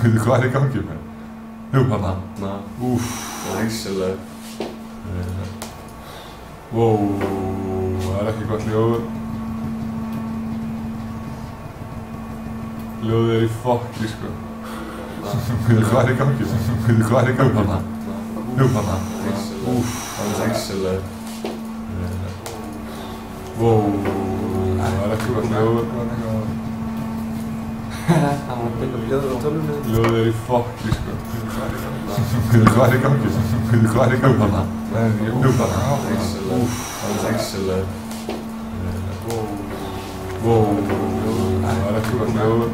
Veitu hvað í gangi með? Jú, hana. Úff. Læsileg. Wow, það ekki gott ljóð. Ljóðið í fokki, sko. Veitu hvað í gangi með? Veitu hvað í gangi með? Jú, hana. Úff. Læsileg. Wow, það ekki gott ljóð. Það var að byrja ljóður á tölvunni. Ljóðið í fokki, sko. Veitu hvað í gangi með? Veitu hvað í gangi með? Jú, hana. Úff. Læsileg. Wow, það ekki gott ljóð.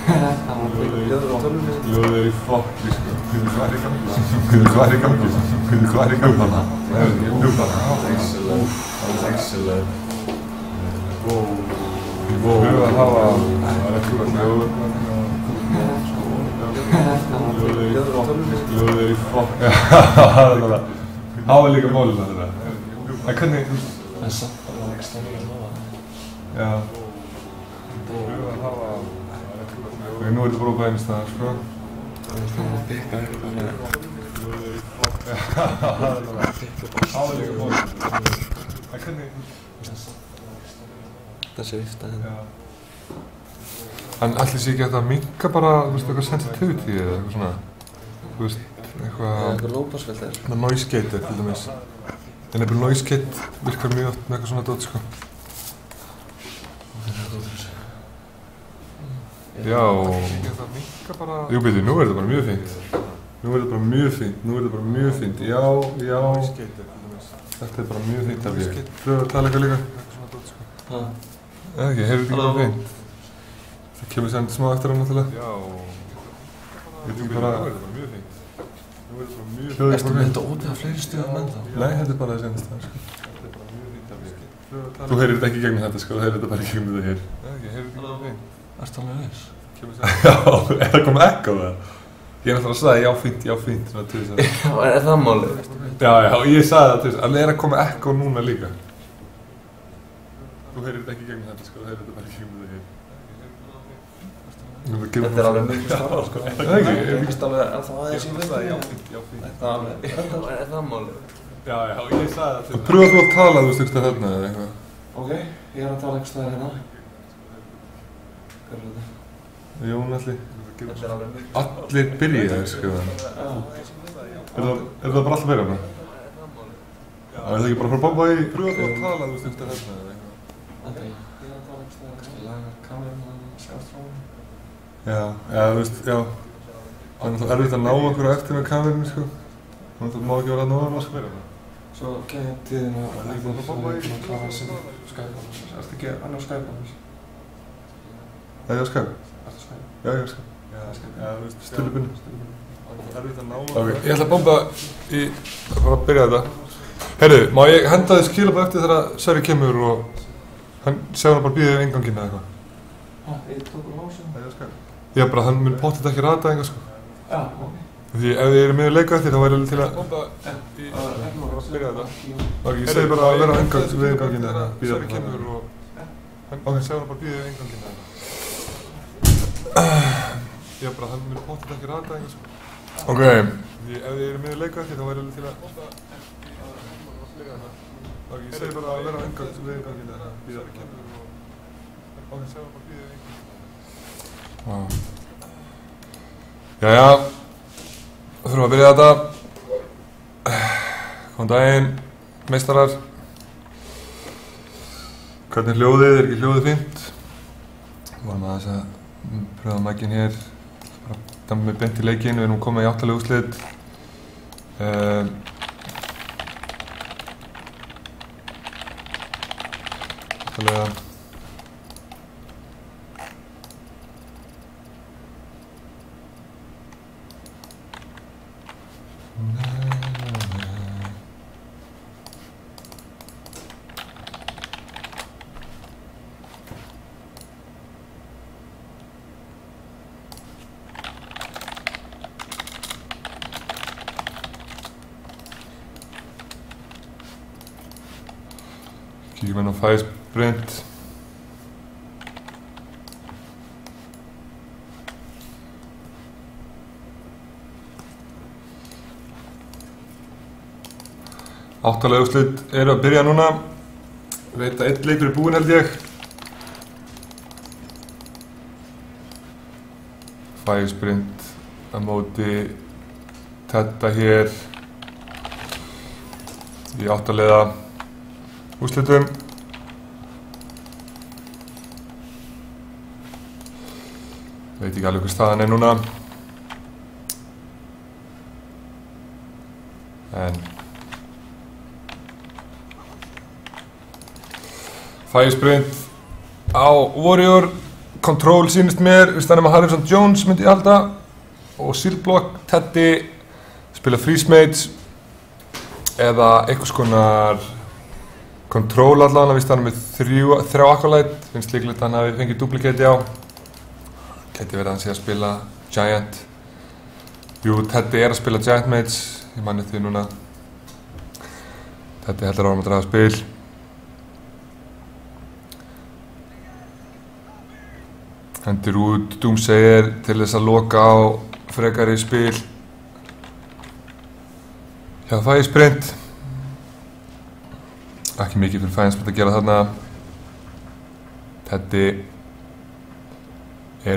Það var að byrja ljóður á tölvunni. Ljóðið í fokki, sko. Veitu hvað í gangi með? Veitu hvað í gangi með? Veitu hvað í gangi með? Jú, hana. Læsileg. Læsileg. Wow, það ekki gott ljóð. Ljóðið í fokki. Það var líka málið þetta. En hvernig... Það satt bara ekstra mikið að lofa. Já. Nú er þetta bara á bænistæðar, sko. Það er að bygga eitthvað með... Það var líka málið. En hvernig... Þessi vifta hérna. En ætli sé ekki hægt að minnka bara, þú veist, eitthvað sensitivity eða eitthvað svona, þú veist, eitthvað... Eitthvað lóparsfilter. Svona noise gate til dæmis. En nefnilega noise gate virkar mjög oft með eitthvað svona dót, sko. Já. Jú, beti, nú er þetta bara mjög fínt. Nú er þetta bara mjög fínt. Já. Þetta er bara mjög fínt af ég. Pröfa að tala eitthvað líka. Eða ekki, heyrðu þetta ekki bara fínt? Það kemur sem smá eftir hann náttúrulega. Já. Ég veit ekki bara... Nú er þetta bara mjög fínt. Erstu með þetta opið á fleiri stöðum ennþá? Nei, þetta er bara þessi enda stað, sko. Þú heyrir þetta ekki gegnum þetta, sko. Þú heyrir þetta bara í gegnum þetta hér. Eða ekki, heyrðu þetta ekki bara fínt? Erstu alveg viss? Já, er það komið ekko það? Ég er náttúrulega að sagði já fínt, svona til þess að... Já, er það málið? Já, ég sagði það til þess að það er að koma ekko núna líka. Þú heyrir þetta ekki gegnum þetta, sko. Þú heyrir þetta bara í gegnum þetta hér. Þetta er alveg mikið starra, sko. Er það ekki? Ég finnst alveg að það aðeins í viðbæði. Já, fínt. Þetta er það málið? Já, ég sagði það til þess að... Pröfa þú að tala, þú veist, þarna eða eitthvað. Ok, ég er að tala einhvers staðar hérna. Hvað er þetta? Jón Alli. Þetta er alveg mikið. Allir byrjaði, sko. Er það bara allir byrjað með? Já, er það ekki bara frá Bobba í... Pröfa þú að tala, þú veist, þarna eða eitthvað. Þetta ég er að tala einhvers staðar, kannski laga kameruna og sjást frá henni. Já, þú veist, já. Það er náttúrulega erfitt að ná okkur á eftir með kamerunni, sko. Þannig að það má ekki vera að ná hann, sko. Svo kemur tíðin og líka svo að klára sem Skype. Erstu ekki annar Skype? Það er á Skype? Erstu Skype? Já, ég er Skype. Já, þú veist, stillubunni. Ok, ég ætla að bomba í... að fara að byrja þetta. Heyrðu, má ég henda þið skilabóð eftir þegar Sverri kemur og... hann segja hann bara býðið í einganginn eða eitthvað? Ég tók úr hásum. Það er á Skype? Já, bara hann mun pottþétt ekki rata eitthvað, sko. Já, ok. Því ef þið eru með að leika eftir þá væri alveg til að bomba í... að byrja þetta. Ok, ég segi bara að vera á við einganginn eða býða Sverri kemur og... ok, segja hann bara býðið í einganginn eða eitthvað. Já, bara hann mun pottþétt ekki rata eitthvað, sko. Ok. Því ef þið eru með að leika eftir þá væri alveg til að bomba í... að byrja þetta. Ok, ég segi bara að vera á við einganginn eða býða Sverri kemur og... ok, segja hann bara býðið í einganginn. Jæja. Þá þurfum við að byrja þetta. Góðan daginn, meistarar. Hvernig er hljóðið? Er ekki hljóðið fínt? Vorum aðeins að pröfa mækinn hér. Bara dæma mig beint í leikinn. Við erum komið í 8 úrslit. Náttúrulega. Kíkjum inn á fæðisprint. 8 úrslit eru að byrja núna. Veit að 1 leikur búinn held ég. Fæði sprint á móti Tedda hér í 8 liða úrslitum. Veit ekki alveg hvað staðan núna. En Fæði sprint á Warrior. Control sýnist mér, við stannum að Harrison Jones myndi ég halda. Og Silblock, Teddy, spila freeze mates. Eða einhvers konar Control allavega, við stannum með 3 Acolyte. Finnst líklegt að hann hafi fengið duplicate á. Gæti verið að hann sé að spila Giant. Jú, Teddy að spila Giant mates. Ég manni því núna. Teddy heldur áfram að draga spil. Hendir út Doomsayer til þess að loka á frekari spil. Já, Fæði sprint. Ekki mikið fyrir Fæði sprint að gera þarna. Teddy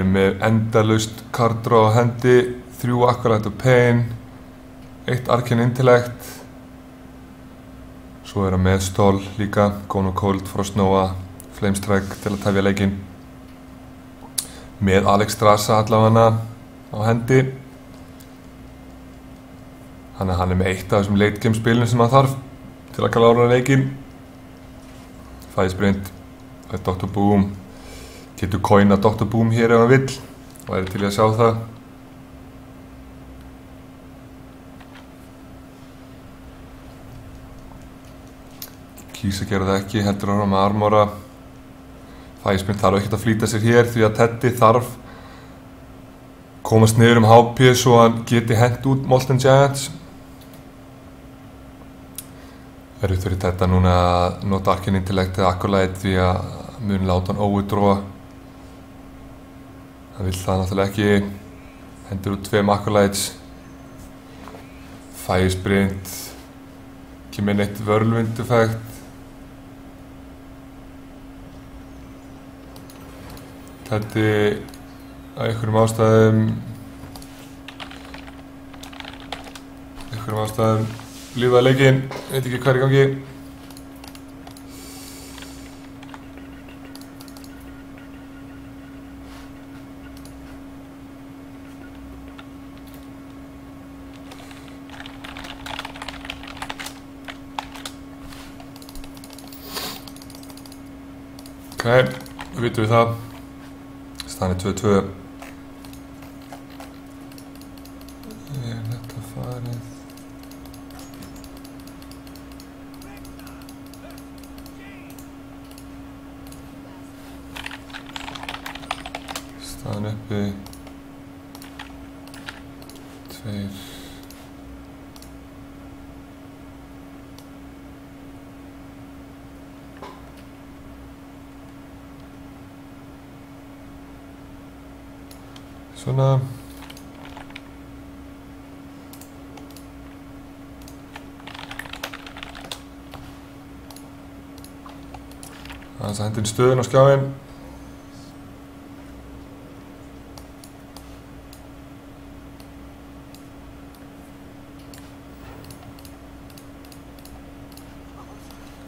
með endalaust card-draw á hendi, 3 Acolyte og Pain, 1 Arcane Intellect. Svo hann með stól líka, Gone Cold, Frost Nova, Flamestrike til að tefja leikinn. Með Alex Strasa allavega á hendi. Hann með 1 af þessum late game spilinu sem hann þarf til að klára leikinn. Fæði sprint, Dr. Boom. Getur coina Dr. Boom hér ef hann vill og er til í að sjá það. Kýs að gera það ekki, heldur áfram með armora. Fæði sprint þarf ekkert að flýta sér hér því að Teddy þarf komast niður HP svo hann geti hent út Molten Giants. Erfitt fyrir Tedda núna að nota Arcane Intellect eða Acolyte því að mun láta hann overdrawa. Hann vill það náttúrulega ekki. Hendur út 2 Acolytes. Fæði sprint. Ekki með neitt whirlwind effekt. Teddy á einhverjum ástæðum lífaði leikinn. Veit ekki hvað er í gangi. Þá vitum við það. Staðan er 2-2. Þetta farið. Staðan uppi. 2. Svona. Aðeins að henda inn stöðun á skjáinn.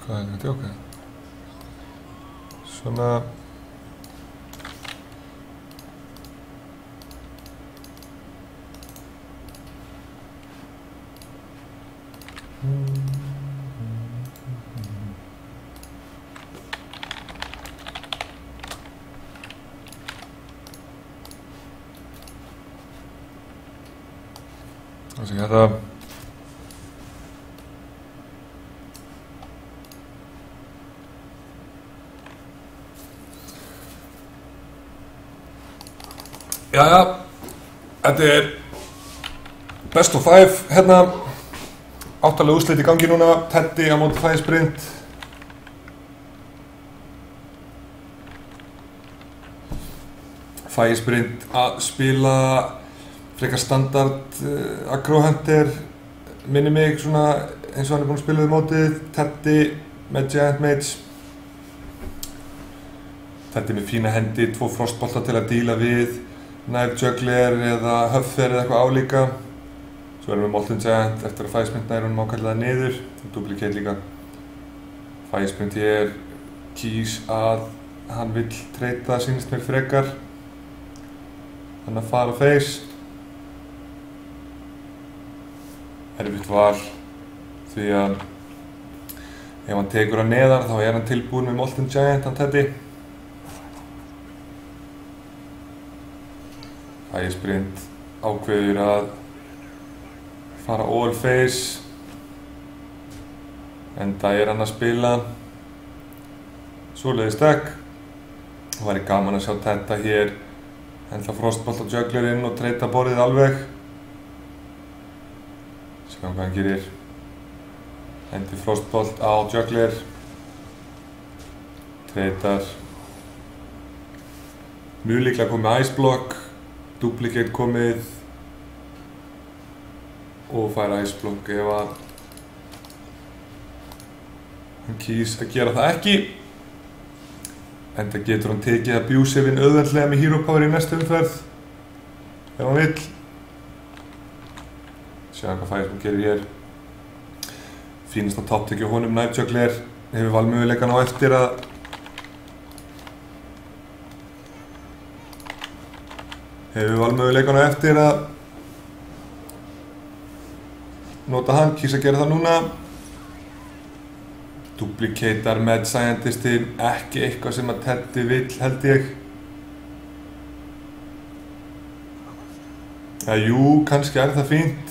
Hvað er þetta að djóka? Svona. Það sé þetta. Jæja, þetta er best of 5 hérna. 8 úrslit í gangi núna. Teddy á móti Fæði sprint. Fæði sprint að spila frekar standard aggro hunter, minni mig svona eins og hann búinn að spila við mótið. Teddy með Giant Mage. Teddy með fína hendi, 2 frostbolta til að díla við Knife Juggler eða Huffer eða eitthvað álíka. Svo erum við Molten Giant eftir að Firesprint nær honum ákvæmlega niður. Duplicate líka. Firesprint hér kýs að hann vill treyta, sýnist mér frekar. Hann að fara face. Erfitt var því að ef hann tekur hann neðan þá hann tilbúinn með Molten Giant, hann Teddy. Firesprint ákveður að fara all face, enda hann að spila svoleiðis deck. Það væri gaman að sjá Tedda hér henda frostbolt á Juggler inn og treyta borðið alveg. Sjáum hvað hann gerir. Hendi frostbolt á Juggler, treytar. Mjög líklega komið Ice Block, Duplicate komið og fær Ice Block ef að hann kýs að gera það ekki. Enda getur hann tekið Abusive-inn auðveldlega með Hero Power í næstu umferð ef hann vill. Sjáum hvað Firesprint gerir hér. Fínasta topptekki á honum, Knife Juggler. Hefur valmöguleikann á eftir að nota hann, kýs að gera það núna. Duplicatar Mad Scientistinn, ekki eitthvað sem að Teddy vill, held ég. Jú, kannski það fínt.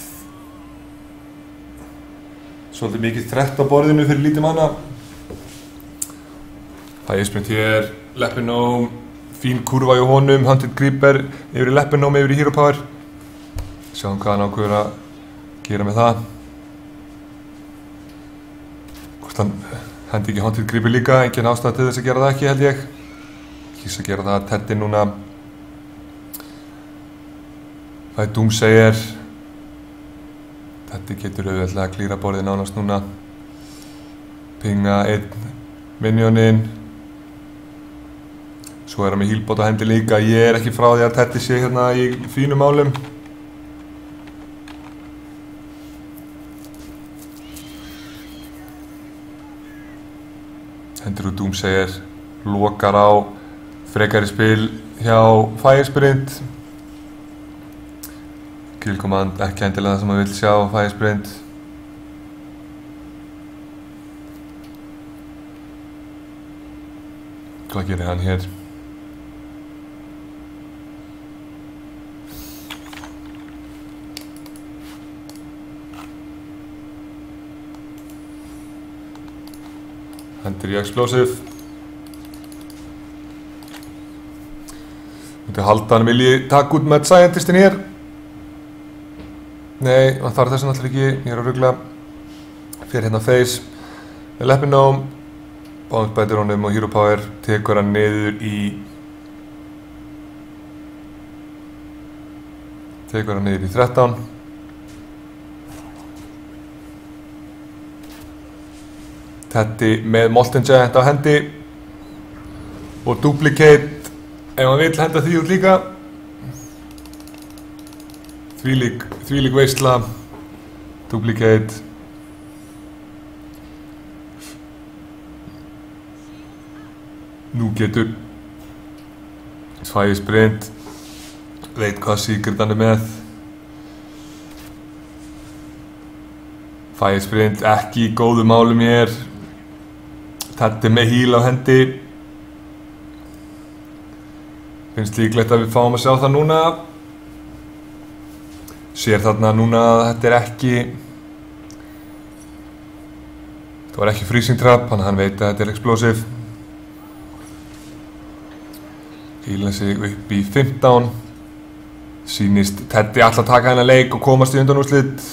Svolítið mikið þrett á borðinu fyrir lítið manna. Firesprint hér, Lepinome, fín kurva hjá honum, Hunted Creeper yfir í Lepinome, yfir í Hero Power. Sjáum hvað hann ákveður að gera með það. Hvort hann hendi ekki Hunted Creeper líka, engin ástæða til þess að gera það ekki, held ég. Kýs að gera það, Teddy núna. Það er Doomsayer. Teddy getur auðveldlega að klíra borðið nánast núna. Pinga einn minioninn. Svo hann með healbot á hendi líka. Ég ekki frá því að Teddy sé hérna í fínum málum. Hendur úr Doomsayer, lokar á frekari spil hjá Firesprint. Kill command, ekki endilega það sem maður vill sjá á Firesprint. Hvað gerir hann hér? Hendur í Explosive. Myndi halda hann vilji taka út Mad Scientistinn hér. Nei, hann þarf þessu náttúrulega ekki. Ég að rugla. Fer hérna face. Lepinome. Bounce bætir honum og Hero Power. Tekur hann niður í 13. Teddy með Molten Giant á hendi og Duplicate ef hann vill henda því út líka. Þvílík veisla. Duplicate. Nú getur Firesprint veit hvað secret hann er með. Firesprint ekki í góðu málum hér. Teddy með heal á hendi. Finnst líklegt að við fáum að sjá það núna. Sér þarna núna að þetta er ekki það var ekki freezing trap, þannig að hann veit að þetta er explosive. Heala sig upp í 15. Sýnist Teddy alltaf taka hennar leik og komast í undanúrslit.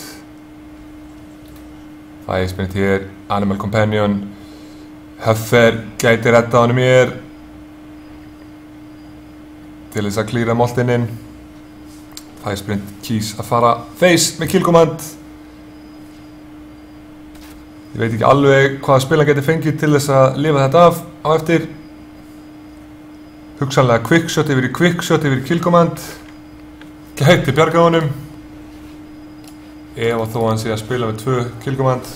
Firesprint hér, Animal Companion. Huffer gæti reddað honum hér til þess að klíra moltininn. Firesprint kýs að fara face með kill command. Ég veit ekki alveg hvaða spil hann geti fengið til þess að lifa þetta af á eftir. Hugsanlega quickshot yfir í kill command. Gæti bjargað honum. Ef og þó hann sé að spila með 2 kill command.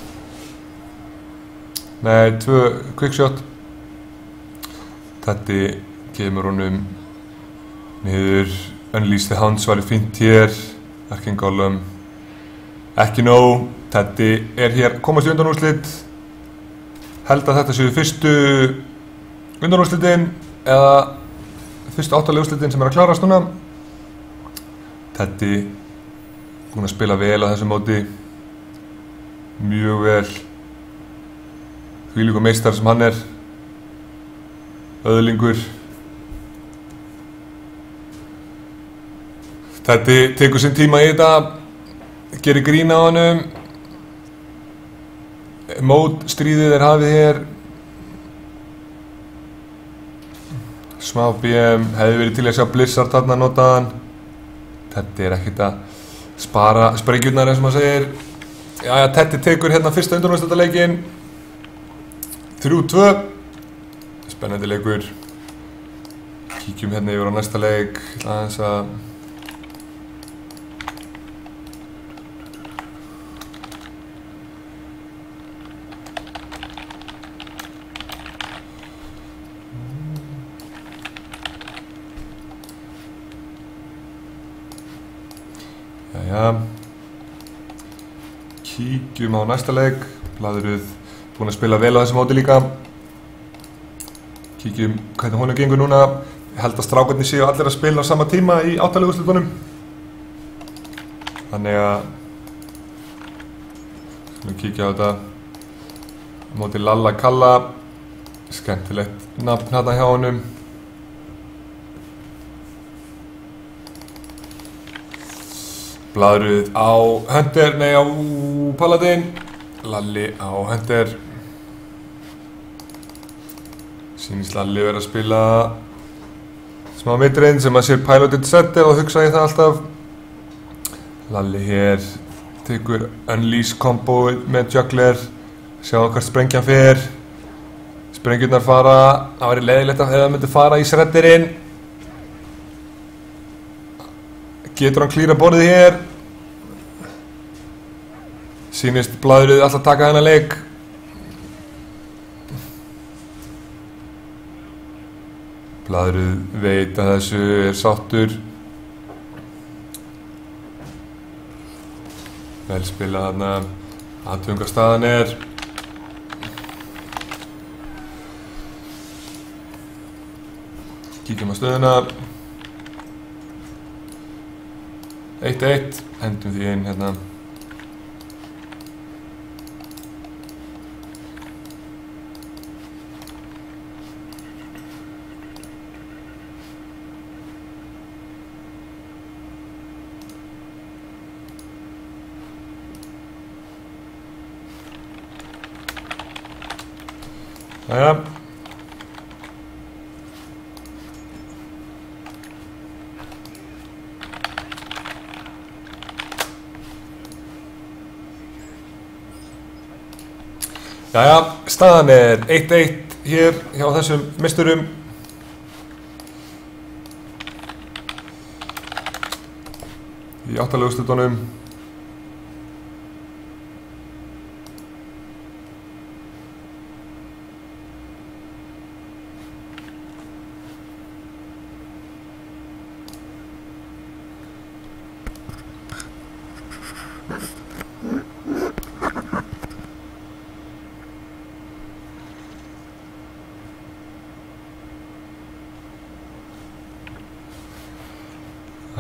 Nei, 2 quickshot. Þetta kemur honum niður. Unleash the Hounds var fínt hér. Arcane Golem. Ekki nóg. Þetta hér komast í undanúrslit. Held að þetta séu fyrstu undanúrslitin eða fyrstu 8 úrslitin sem að klárast núna. Þetta búinn að spila vel á þessu móti. Mjög vel. Þvílíkur meistar sem hann öðlingur. Þetta tekur sinn tíma í þetta. Gerir grín á honum. Mótstríðið hafið hér. Smá BM. Hefði verið til að sjá Blizzard þarna notaðan. Þetta ekkert að spara sprengjurnar eins og maður segir. Jæja, Teddy tekur hérna fyrsta undanúrslitaleikin. 3-2. Spennandi leikur. Kíkjum hérna yfir á næsta leik. Aðeins að kíkjum á næsta leik. Blaðröð búinn að spila vel á þessu móti líka. Kíkjum hvernig honum gengur núna. Ég held að strákarnir séu allir að spila á sama tíma í 8 úrslitunum. Þannig að skulum kíkja á þetta á móti Lalla Kalla. Skemmtilegt nafn hérna hjá honum. Blaðröð á Hunter, nei á Paladin. Lalli á Hunter. Sýnist Lalli verið að spila smá midrange sem að sér piloted setter og hugsa ég það alltaf. Lalli hér tekur Unleash combo með Juggler. Sjáum hvert sprengjan fer. Sprengjurnar fara. Það væri leiðilegt ef það myndi fara í shredderinn. Getur hann klíra borðið hér. Sýnist Blaðröð alltaf taka þennan leik. Blaðröð veit að þessu sáttur. Vel spila þarna. Athugum hvað staðan Kíkjum á stöðuna. 1-1, hendum því inn hérna. Jæja. Jæja, staðan 1-1 hér hjá þessum meisturum. Í 8 úrslitunum.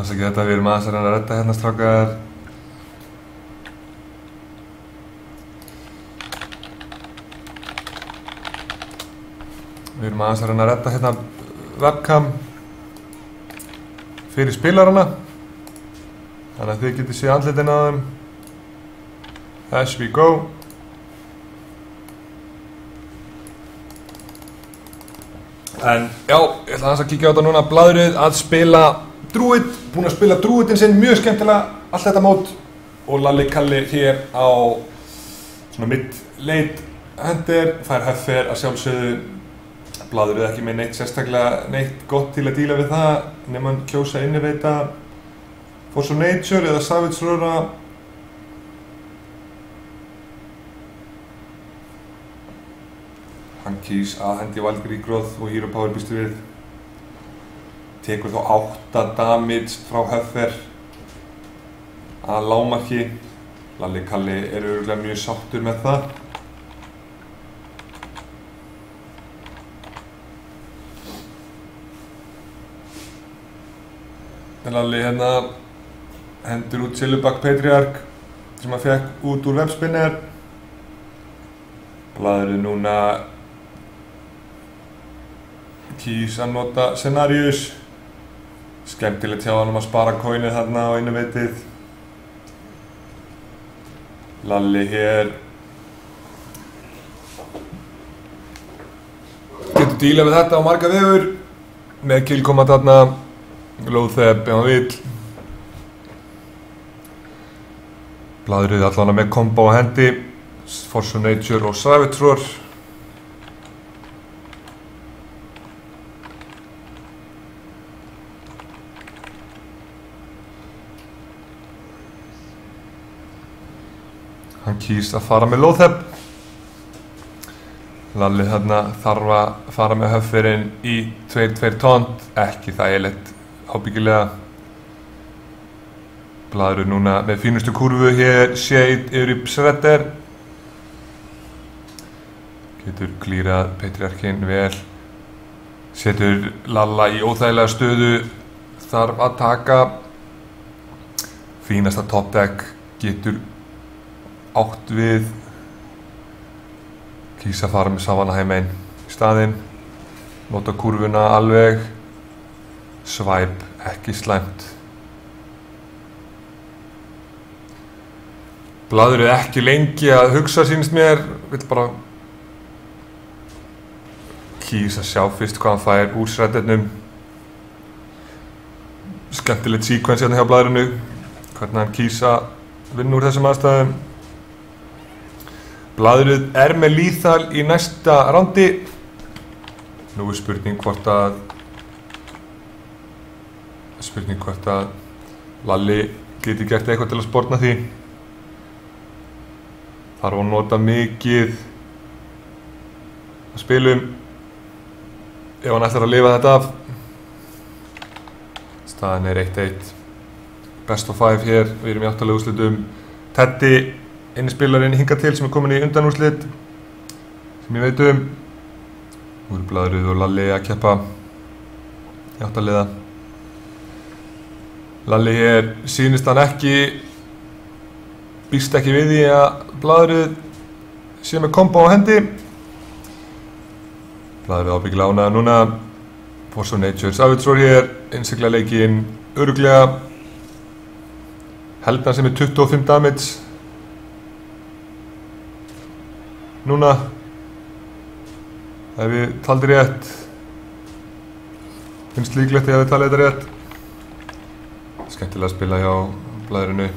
Það ekki þetta, við erum aðeins að reyna að redda hérna strákar. Við erum aðeins að reyna að redda hérna webcam fyrir spilarana. Þannig að þið getið séð andlitin á þeim. As we go. En já, ég ætla aðeins að kíkja á þetta núna. Blaðröð að spila Druid, búinn að spila Druidin sinn mjög skemmtilega allt þetta mót og Lalli Kalli hér á svona leit hendir, fær Höffer að sjálfsögðu. Blaðrið ekki með neitt sérstaklega neitt gott til að díla við það nema hann kjósa inniveita Force of Nature eða Savage Rora. Hann kýs að hendi Valkyrie og Hero Power býstu við. Tekur þá 8 damage frá Höffer að lágmarki. Lalli Kalli örugglega mjög sáttur með það. En Lalli hérna hendur út Silverback Patriarch sem hann fekk út úr webspinner. Blaðrið núna kýs að nota Scenarius. Skemmtilegt hjá hann að spara coinið þarna á innovatið. Lalli hér getur dílað við þetta á marga vegur með killkoma þarna. Loatheb ef hann vill. Blaðrið allavega með kombo á hendi. Force of Nature og Savage Roar. Hann kýs að fara með Loatheb. Lalli þarna þarf að fara með Höfferinn í 2-2 taunt. Ekki þægilegt ábyggilega. Blaðrið núna með fínustu kurvu hér, Shade yfir í Shredder. Getur klírað Patriarchinn vel. Setur Lalla í óþægilega stöðu. Þarf að taka fínasta top deck. Getur átt við. Kýs að fara með Savannah heim einn í staðinn. Nota kurvuna alveg. Swipe ekki slæmt. Blaðrið ekki lengi að hugsa sýnist mér. Vill bara kýs að sjá fyrst hvað hann fær úr Shreddernum. Skemmtilegt sequence hérna hjá Blaðrinu. Hvernig hann kýs að vinna úr þessum aðstæðum. Blaðrið með lethal í næsta rándi. Nú spurning hvort að Lalli geti gert eitthvað til að sporna því. Þarf að nota mikið að spilum ef hann ætlar að lifa þetta af. Staðan 1-1. Best of 5 hér. Við erum í 8. úrslitum. Teddy, eini spilarinn hingað til sem komin í undanúrslit sem ég veit um. Nú eru Blaðrið og Lalli að keppa í 8 liða. Lalli hér sýnist hann ekki, býst ekki við því að Blaðrið sé með kombo á hendi. Blaðrið ábyggilega ánægður núna. Force of Nature, Savage Roar hér, innsigla leikinn örugglega. Held hann sem 25 damage. Núna, ef við taldi rétt, finnst líklegt ef við talið þetta rétt. Skemmtilega að spila hjá Blaðrinu.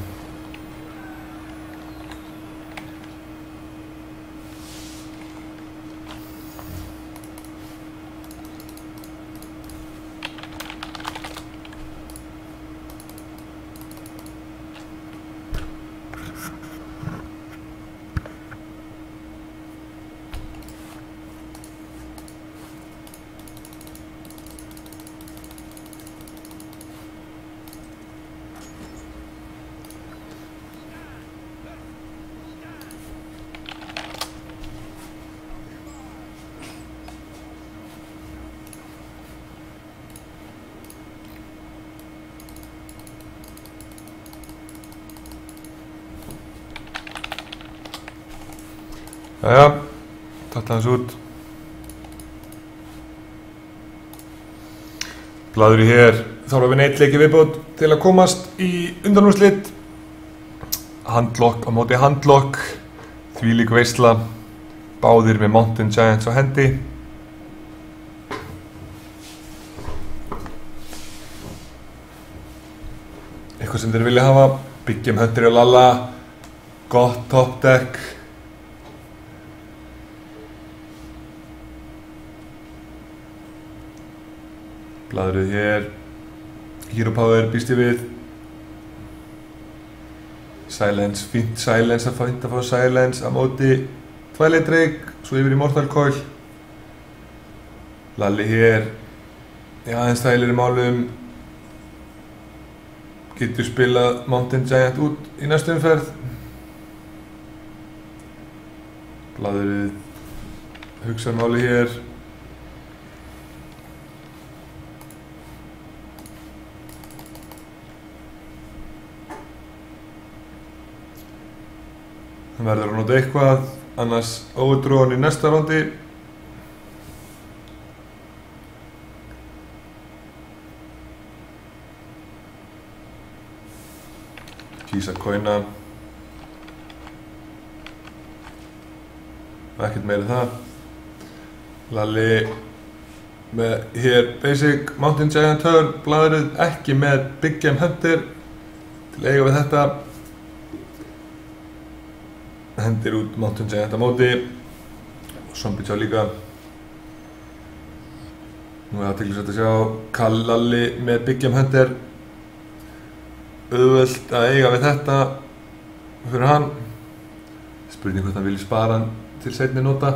Jæja, tatta hans út. Blaðrið hér þarf að vinna 1 leik í viðbót til að komast í undanúrslit. Handlock á móti handlock. Þvílík veisla. Báðir með Mountain Giants á hendi. Eitthvað sem þeir vilja hafa. Byggjum Hunter og Lalla. Gott top deck. Blaðrið hér. Hero Power býst ég við. Silence, fínt silence, að fínt að fá silence á móti Twilight Drake, svo yfir í Mortal Coil. Lalli hér. Já, aðeins þægilegri málum. Getur spilað Mountain Giant út í næstu umferð. Blaðrið hugsar máli hér. Hann verður að nota eitthvað, annars overdrawn í næsta rándi. Kýsa coina. Ekkert meira það. Lalli með hér basic Mountain Giant turn, blaðrið ekki með Big Game Hunter til að eiga við þetta. Hendir út Mountain Giant á móti og Zombie Chow líka. Nú er athyglisvert að sjá Lalli með Big Game Hunter. Auðvelt að eiga við þetta fyrir hann. Spurning hvort hann vilji spara hann til seinni nota.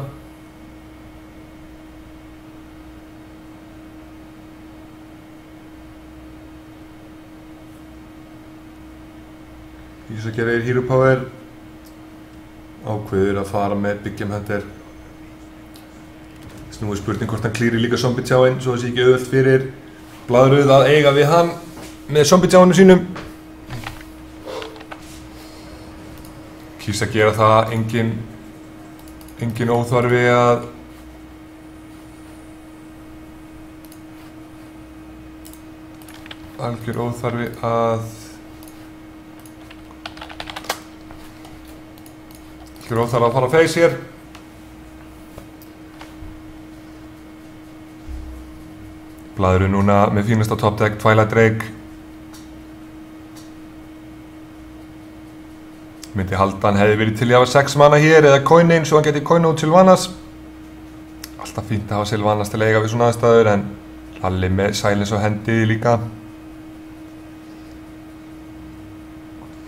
Ísakjara Hero Power ákveður að fara með Big Game Hunter. Nú er spurning hvort hann klíri líka Zombie Chowin svo þessi ekki auðvelt fyrir Blaðrið að eiga við hann með Zombie Chowinu sínum. Kýs að gera það, engin óþarfi að algjör óþarfi að fara á face hér. Blaðrið núna með fínasta top deck Twilight Drake. Myndi halda hann hefði verið til að hafa 6 mana hér eða coinin svo hann geti coina út Sylvanas. Alltaf fínt að hafa Sylvanas til að eiga við svona aðstæður en Lalli með silence á hendi líka.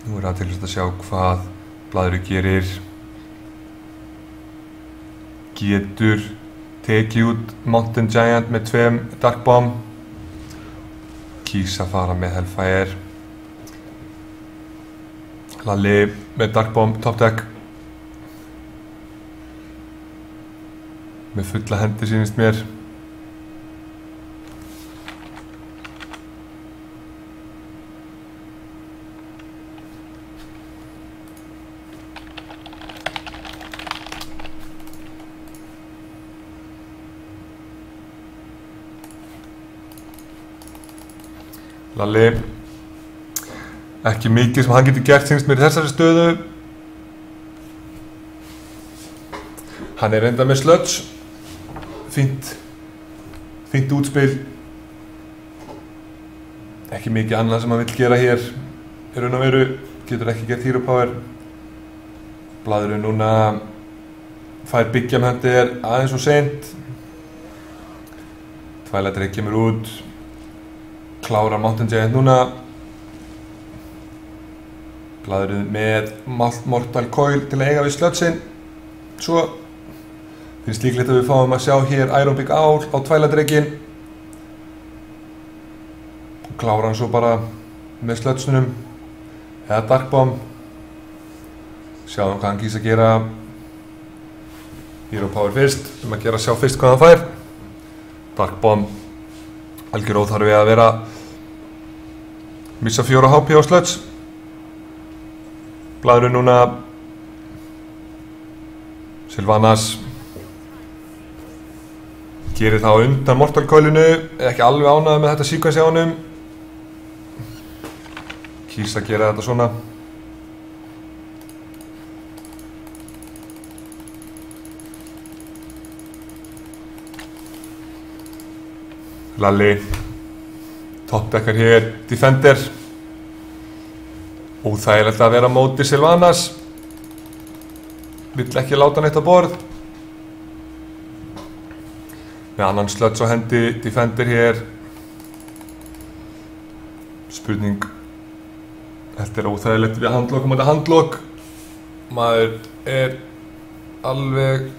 Nú er athyglisvert að sjá hvað Blaðrið gerir. Getur tekið út Mountain Giant með 2 Dark Bomb. Kýs að fara með Hellfire. Lalli með Dark Bomb top deck. Með fulla hendi sýnist mér. Lalli, ekki mikið sem hann getur gert sýnist mér í þessari stöðu. Hann er enda með sludge. Fínt útspil. Ekki mikið annað sem hann vill gera hér. Í raun og veru getur ekki gert Hero Power. Blaðrið núna fær Big Game Hunter aðeins og seint. Twilight Drake kemur út. Klárar Mountain Giant núna. Blaðrið með Mortal Coil til að eiga við sludgeinn. Svo finnst líklegt að við fáum að sjá hér Iron Big Owl á Twilight Drakeinn. Klárar hann svo bara með sludgeunum eða Dark Bomb. Sjáum hvað hann kýs að gera. Hero Power fyrst, að gera sjá fyrst hvað hann fær. Dark Bomb. Algjör óþarfi að vera missa 4 HP á sludge. Blaðrið núna Sylvanas gerir það á undan Mortal Coilinu, ekki alveg ánægður með þetta sequence á honum. Kýs að gera þetta svona. Lalli topdeckar hér Defender. Óþægilegt að vera á móti Sylvanas. Vill ekki láta neitt á borð. Með annan sludge á hendi Defender hér. spurning. Þetta óþægilegt við handlokk og handlokk. Maður alveg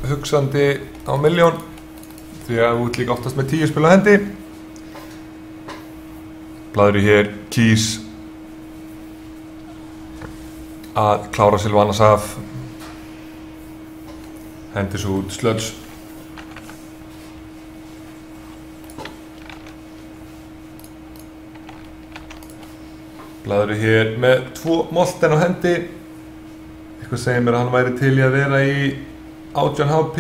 hugsandi á milljón því að þú ert líka oftast með 10 spil á hendi. Blaðri hér kýs að klára Sylvanas af. Hendir svo út sludge. Blaðri hér með 2 molten á hendi. Eitthvað segir mér að hann væri til í að vera í 18 HP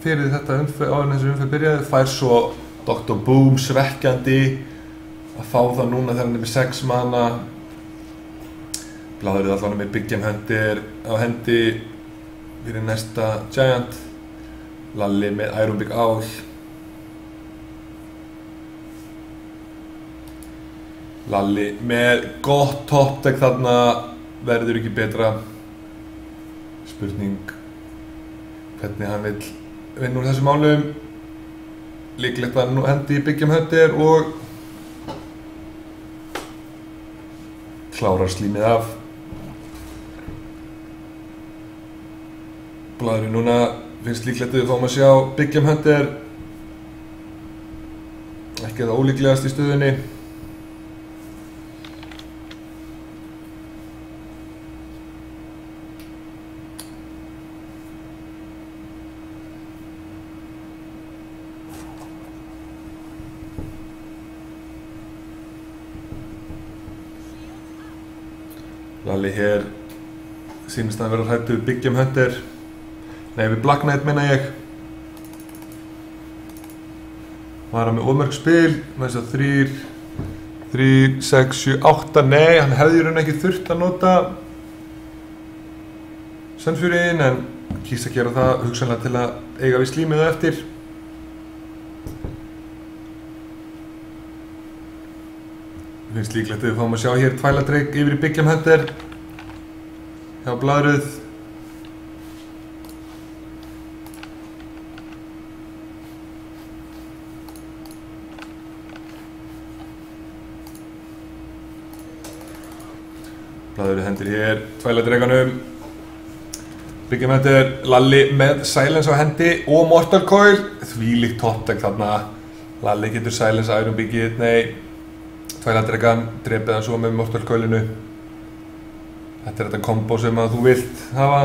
fyrir þetta umferð, áður en þessi umferð byrjaði. Fær svo Dr. Boom svekkjandi að fá það núna þegar hann með 6 mana. Blaðrið allavega með Big Game Hunter á hendi fyrir næsta Giant. Lalli með Iron Big Owl. Lalli með gott top deck þarna, verður ekki betra. Spurning hvernig hann vill vinna úr þessum málum. Líklegt að hann hendi í Big Game Hunter og klárar slímið af. Blaðri núna finnst líklegt að við fáum að sjá Big Game Hunter. Ekki það ólíklegast í stöðunni. Lalli hér sýnist að vera hræddur við Big Game Hunter. Nei, við Black Knight meina ég. Var hann með of mörg spil, með þess að 3, 6, 7, 8, nei, hann hefði í raun ekki þurft að nota Sunfury-inn, en kýs að gera það hugsanlega til að eiga við slímið á eftir. Finnst líklegt að við fáum að sjá hér Twilight Drake yfir í Big Game Hunter hjá Blaðrið. Blaðrið hendir hér Twilight Drake'anum. Big Game Hunter, Lalli með Silence á hendi og Mortal Coil. Þvílíkt top deck þarna. Lalli getur Silence Iron Bigið, nei. Twilight Drake'an, drepið hann svo með Mortal Coilinu. Þetta þetta kombo sem að þú vilt hafa.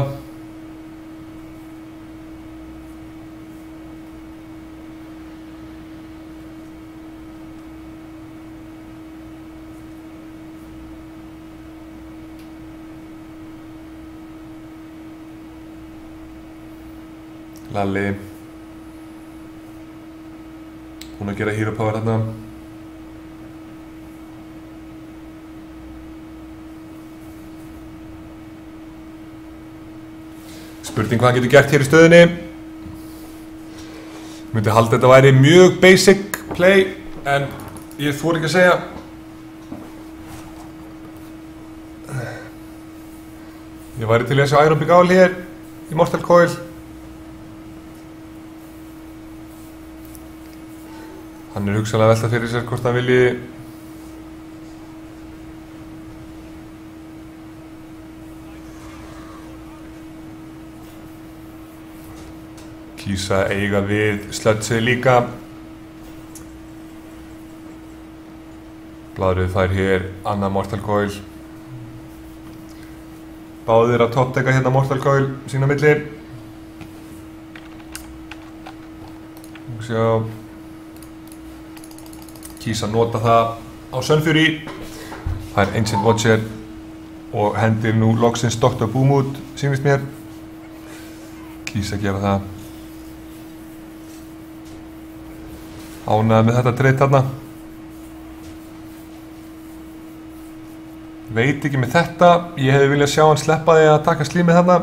Lalli búinn að gera Hero Power þarna. Spurning hvað hann getur gert hér í stöðunni. Myndi halda þetta væri mjög basic play, en ég þori ekki að segja. Ég væri til að sjá Iron Big Owl hér í Mortal Coil. Hann hugsanlega að velta fyrir sér hvort hann vilji kýsa að eiga við sludgeið líka. Blaðrið fær hér annað Mortal Coil. Báðir að topdecka hérna Mortal Coil sín á milli. Sjá. Kýsa að nota það á Sunfury. Fær Ancient Watcher og hendir nú loksins Dr. Boom út, sýnist mér. Kýsa að gera það. Ánægður með þetta trade þarna. Veit ekki með þetta. Ég hefði viljað sjá hann sleppa því að taka slímið þarna.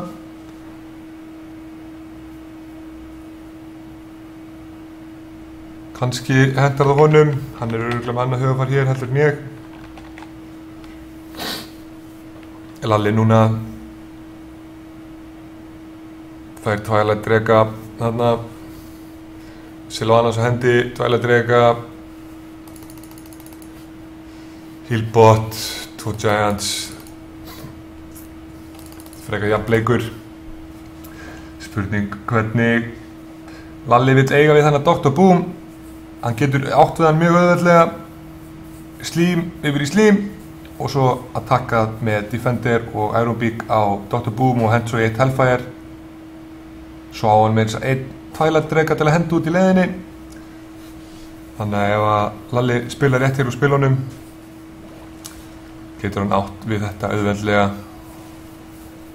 Kannski hentar það honum. Hann örugglega með annað höfðafar hér heldur en ég. Lalli núna fær Twilight Drake þarna. Sylvanas á hendi, Twilight Drake. Healbot, 2 Giants, frekar jafnleikur. Spurning hvernig Lalli vill eiga við þennan Dr. Boom. Hann getur átt við hann mjög auðveldlega, slím yfir í slím og svo attackað með Defender og Iron Beak á Dr. Boom og hent svo í 1 Hellfire. Svo á hann með þess að 1 Twilight Drega til að henda út í leiðinni. Þannig að ef að Lalli spila rétt hér úr spilunum getur hann átt við þetta auðveldlega.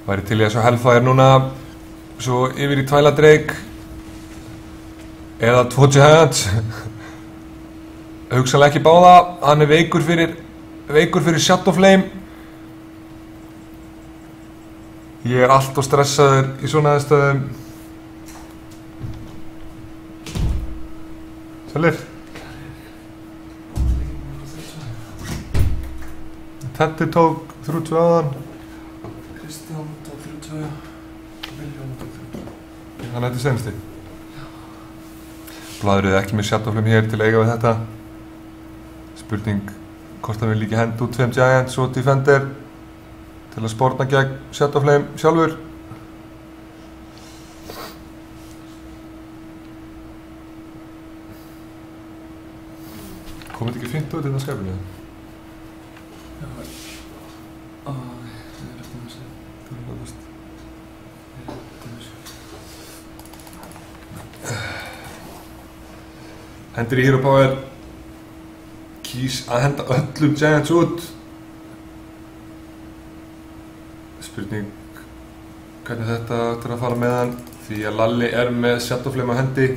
Væri til í að sjá Hellfire núna, svo yfir í Twilight Drake eða 2 Giants. Hugsanlega ekki báða, hann er veikur fyrir Shadow Flame. Ég er alltof stressaður í svona aðstæðum. Sælir. Teddy tók 32 áðan. Kristján tók 32, William tók 32. Þannig að þetta er sensti. Blaðrið ekki með Shadow Flame hér til að eiga við þetta. Spurning hvort hann vil líka henda út 5 Giants og Defender til að sporna gegn Shadow Flame sjálfur. Komið þetta ekki fint út innan skæpinu? Já, það er rétt að segja. Það er hlutast. Hendur í Hero Power, kýs að henda öllum Giants út. Spurning hvernig þetta áttur að fara með hann, því að Lalli er með Shadow Flame á hendi.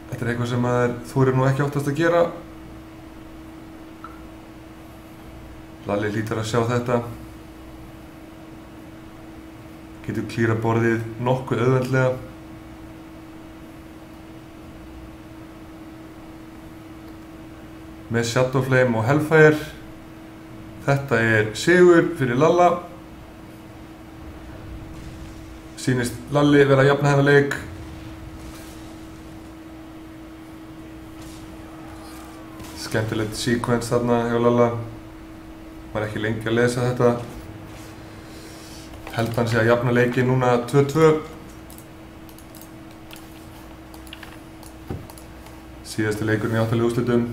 Þetta er eitthvað sem þú eru nú ekki óttast að gera. Lalli hlýtur að sjá þetta. Getur klíra borðið nokkuð auðveldlega. Með Shadow Flame og Hellfire. Þetta er sigur fyrir Lalla. Sýnist Lalli vera að jafna þennan leik. Skemmtilegt sequence þarna hjá Lalla. Var ekki lengi að lesa þetta. Held hann sé að jafna leikinn núna 2-2. Síðasti leikurinn í 8. úrslitum.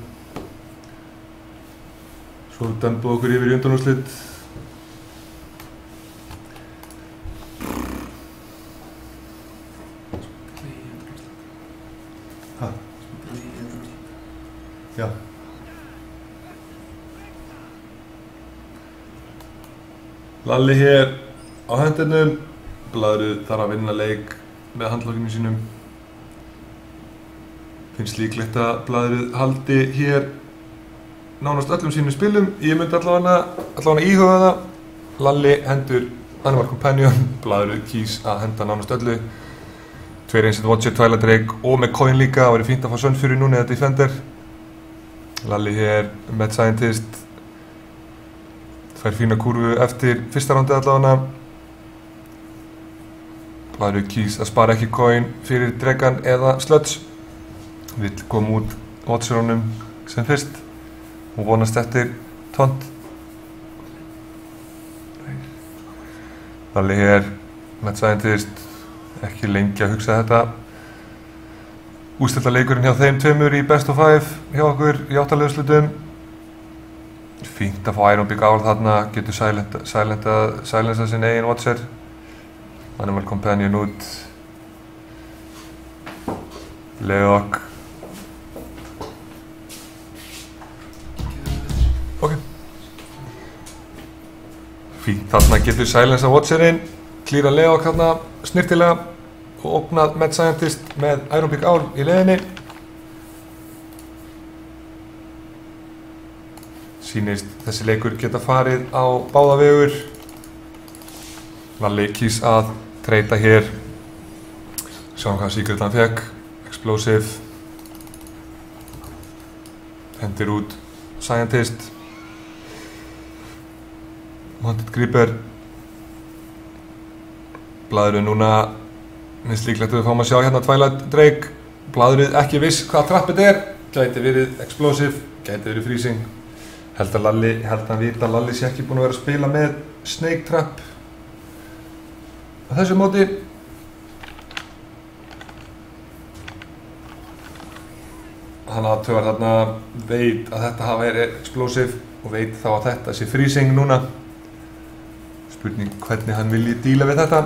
Svo dömbuð okkur yfir í undanúrslit. Já. Lalli hér á hendinum. Blaðrið þarf að vinna leik með handlokkinu sínum. Finnst líklegt að Blaðrið haldi hér nánast öllum sínum spilum. Ég myndi allavega íhuga það. Lalli hendur Animal Companion. Blaðrið kýs að henda nánast öllu. 2 Ancient Watcher, Twilight Drake og með coin líka. Það væri fínt að fá Sunfury núna eða Defender. Lalli hér með Scientist. Fær fína kurvu eftir fyrsta rándið allavega. Blaðrið kýs að spara ekki coin fyrir Dregan eða Sludge. Vill koma út Watcheronum sem fyrst og vonast eftir tont. Lalli hér með Scientist. Ekki lengi að hugsa þetta. Úrslitaleikurinn hjá þeim tveimur í Best of 5 hjá okkur í 8. úrslitum. Fínt að fá Iron Beak ál þarna, getur silensa sinn eigin Watcher. Animal Companion út. Leok. Ok. Fínt þarna getur silensa Watcherinn, klíra Leok þarna snirtilega og opnað Mad Scientist með Iron Beak ál í leiðinni. Sýnist þessi leikur geta farið á báða vegur. Lalli kýs að treyta hér. Sjáum hvað secret hann fekk. Explosive. Hendir út Scientist. Haunted Creeper. Blaðrið núna minnst líklegt að við fáum að sjá hérna Twilight Drake. Blaðrið ekki viss hvað trappið er. gæti verið explosive, gæti verið freezing. Held að hann vita að Lalli sé ekki búinn að vera að spila með snake trap á þessu móti. Hann aðtögar þarna, veit að þetta hafa verið explosive og veit þá að þetta sé freezing núna. Spurning hvernig hann vilji díla við þetta.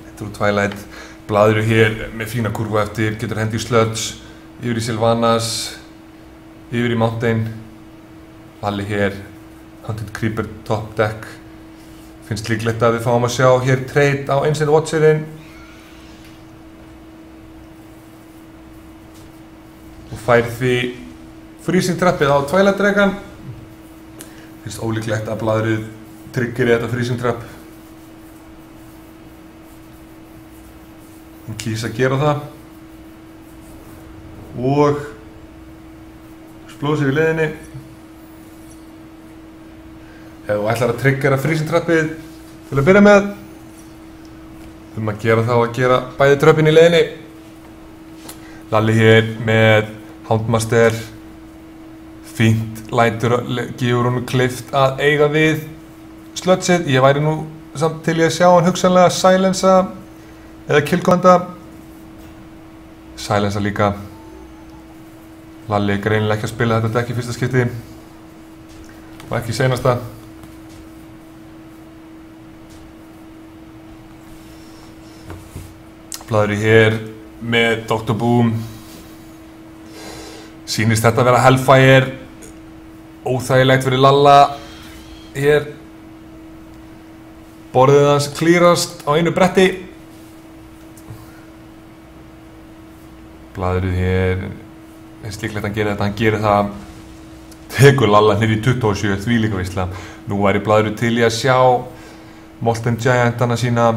Þetta er úr Twilight. Blaður hér með fína kurvu eftir, getur hendi í Sludge, yfir í Sylvanas, yfir í Mountain. Lalli hér, Haunted Creeper top deck. Finnst líklegt að við fáum að sjá hér trade á Ancient Watcherinn. Og fær því freezing trappið á Twilight Dragon. Finnst ólíklegt að blaðrið tryggir þetta freezing trap. Hann kýs að gera það. Og explosive í leiðinni. Ef þú ætlar að triggera freezing trappið til að byrja með, að gera þá að gera bæði tröppin í leiðinni. Lalli hér með Houndmaster, fínt, gefur honum kleift að eiga við Sludgeið. Ég væri nú samt til ég að sjá hann hugsanlega silensa eða killkomanda. Silensa líka. Lalli er greinilega ekki að spila þetta dekk í fyrsta skipti og ekki í seinasta. Blaður hér með Dr. Boom. Sýnist þetta að vera Hellfire. Óþægilegt fyrir Lalla hér. Borðið hans klírast á einu bretti. Blaðrið hér, finnst líklegt að hann gerir þetta. Hann gerir það, tekur Lalla niður í 27, þvílíka veisla. Nú væri blaðrið til í að sjá Molten Giantana sína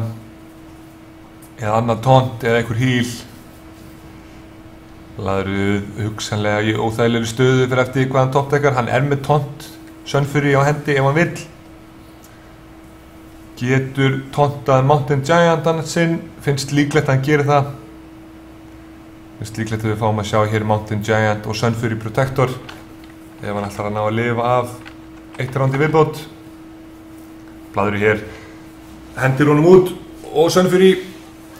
eða annað taunt eða einhver heal. Blaðrið hugsanlega í óþægilegri stöðu fyrir eftir hvað hann toppdekkar. Hann er með taunt Sunfury á hendi ef hann vill. Getur tauntað Mountain Giantan sinn, finnst líklegt að hann gerir það. Finnst líklegt að við fáum að sjá hér Mountain Giant og Sunfury Protector ef hann ætlar að ná að lifa af eitt round í viðbót. Blaðrið hér hendir honum út og Sunfury,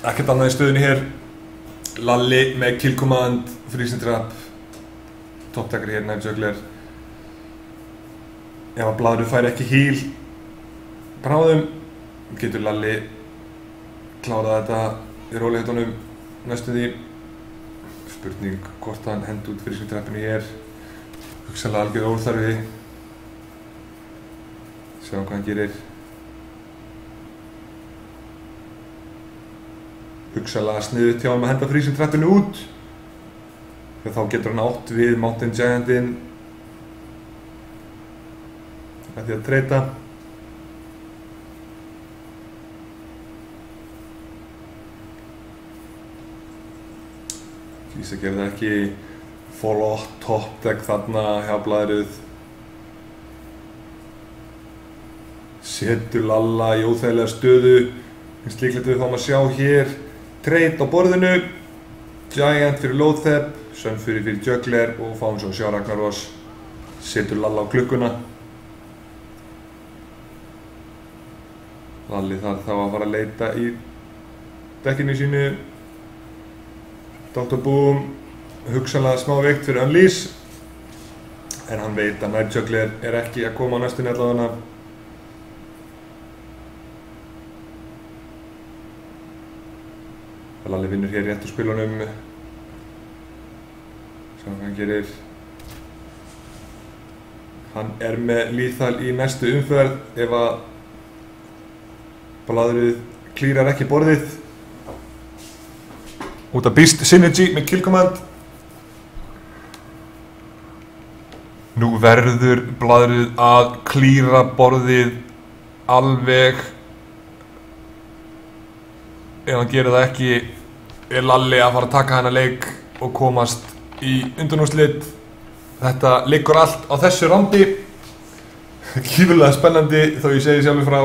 ekkert annað í stöðunni hér. Lalli með kill command, freezing trap, toppdekkar hér, Night Juggler. Ef að blaðrið fær ekki heal bráðum, getur Lalli klárað þetta í rólegheitunum næstu því. Spurning hvort hann hendi út freezing trappinu hér. Hugsanlega algjör óþarfi. Sjáum hvað hann gerir. Hugsanlega sniðugt hjá hann að henda freezing trappinu út. Þegar þá getur hann átt við Mountain Giantinn með því að treyta. Kýs að gera það ekki. Follow top deck þarna hjá blaðrið. Setur Lalla í óþægilega stöðu. Finnst líklegt að við fáum að sjá hér trade á borðinu. Giant fyrir Loatheb, Sunfury fyrir Juggler og fáum svo að sjá Ragnaros. Setur Lalla á klukkuna. Lalli þarf þá að fara að leita í dekkinu sínu. Dr. Boom, hugsanlega smá veikt fyrir Unleash. En hann veit að Night Juggler er ekki að koma á næstunni allavega. Lalli vinnur hér rétt úr spilunum. Sjáum hvað hann gerir. Hann er með lethal í næstu umferð ef að blaðrið klírar ekki borðið. Út af Beast Synergy með kill command. Nú verður blaðrið að klíra borðið alveg. Ef hann gerir það ekki er Lalli að fara að taka hana leik og komast í undanúrslit. Þetta liggur allt á þessu randi. Gífurlega spennandi þó ég segi sjálfur frá.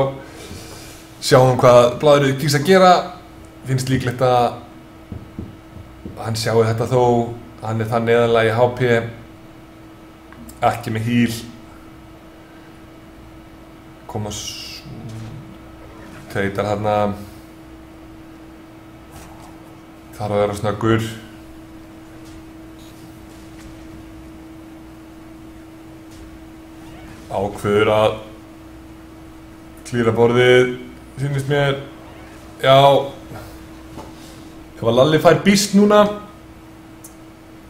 Sjáum hvað blaðrið kýs að gera. Finnst líklegt að hann sjái þetta þó hann það neðanlega í HP, ekki með heal, koma teitar þarna, þarf að vera snöggur, ákveður að klíra borðið, sýnist mér, já, ef að Lalli fær býst núna,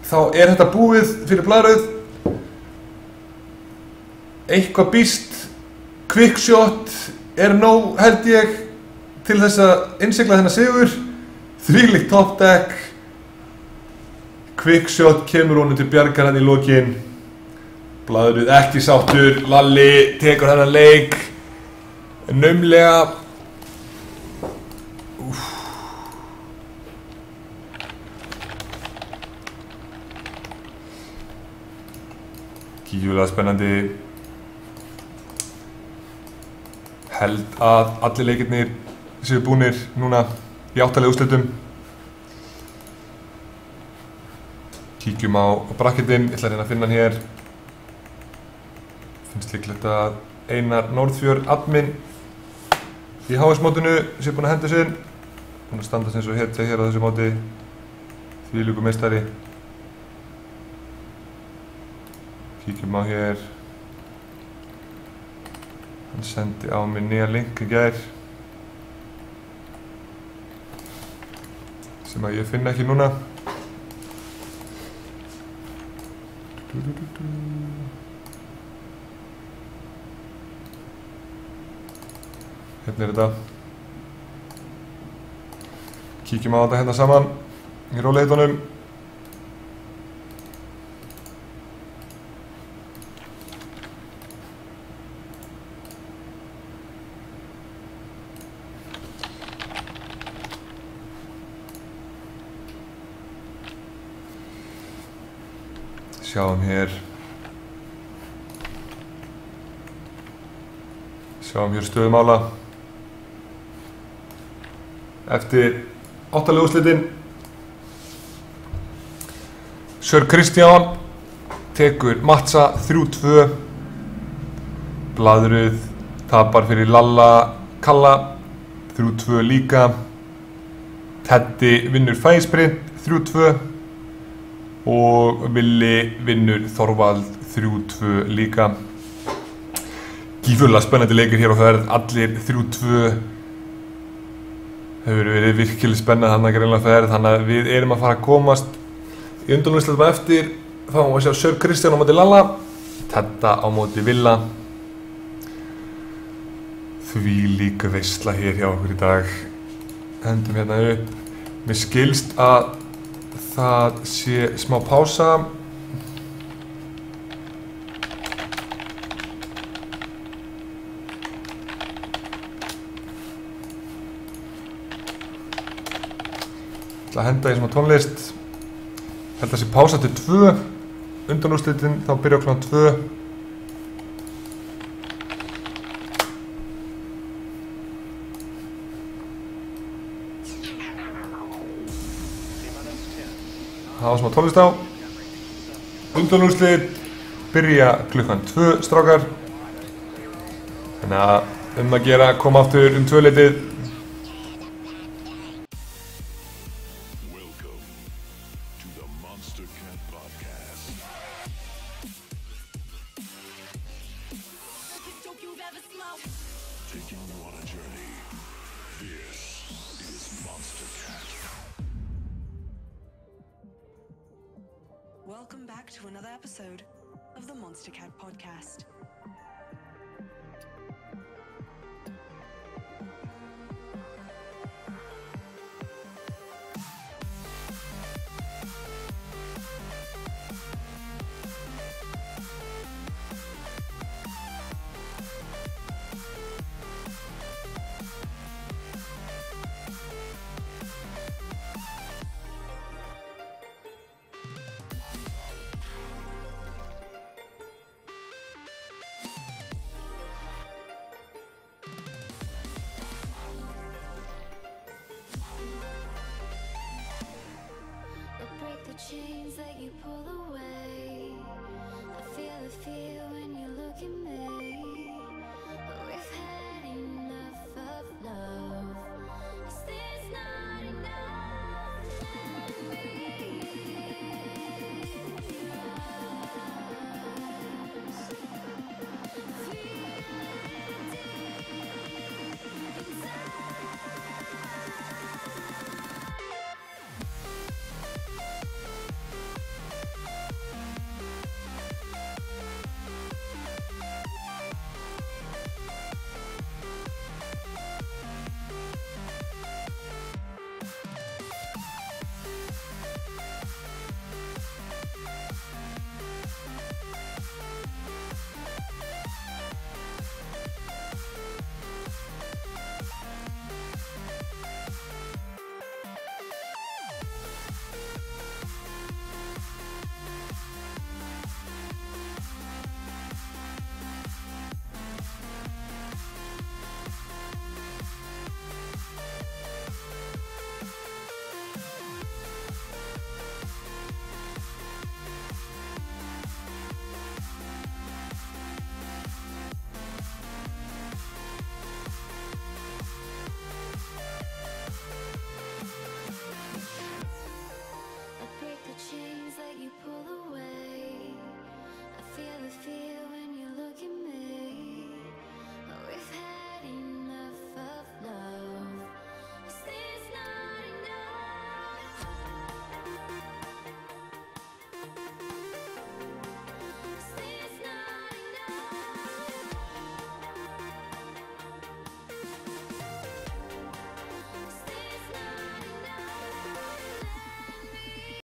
þá þetta búið fyrir Blaðrauð, eitthvað býst, quickshot nóg held ég til þess að innsigla þennan sigur, þvílíkt top deck, quickshot kemur honum til bjargar hann í lokin, Blaðrauð ekki sáttur, Lalli tekur þennan leik, naumlega, gífulega spennandi, held að allir leikirnir séu búnir núna í 8 liða úrslitum. Kíkjum á bracketinn, ég ætla að reyna að finna hann hér. Finnst líklegt að Einar Norðfjörð admin í HS-mótinu sé búinn að henda sig inn. Búinn að standa sem svo hetja hér á þessu móti, þvílíkur meistari. Kíkjum á hér. Hann sendi á mig nýja link í gær sem að ég finna ekki núna. Hérna þetta. Kíkjum á þetta hérna saman í rólegheitunum. Sjáum hér stöðu mála eftir 8 liða úrslitin. Sir Kristján tekur Matza 3-2, Blaðrauð tapar fyrir Lalla Kalla 3-2 líka, Teddi vinnur Fægisprint 3-2 og Villi vinnur Þorvald 3-2 líka. Gífurlega spennandi leikir hér á ferð, allir 3-2. Hefur verið virkilega spennandi þarna greinlega ferð, þannig að við erum að fara að komast í undanúrslitum á eftir. Fáum við að sjá Sir Kristján á móti Lalla, Tedda á móti Villa. Þvílík veisla hér hjá okkur í dag. Hendum hérna upp. Mér skilst að það sé smá pása. Ég ætla að henda í smá tónlist. Held að það sé pása til 2. Undanúrslitin þá byrja klukkan 2. Hafa smá tónlist á. Undanúrslit byrja klukkan 2, strákar. Þannig að að gera koma aftur 2 leytið. Welcome back to another episode of the Monster Cat Podcast.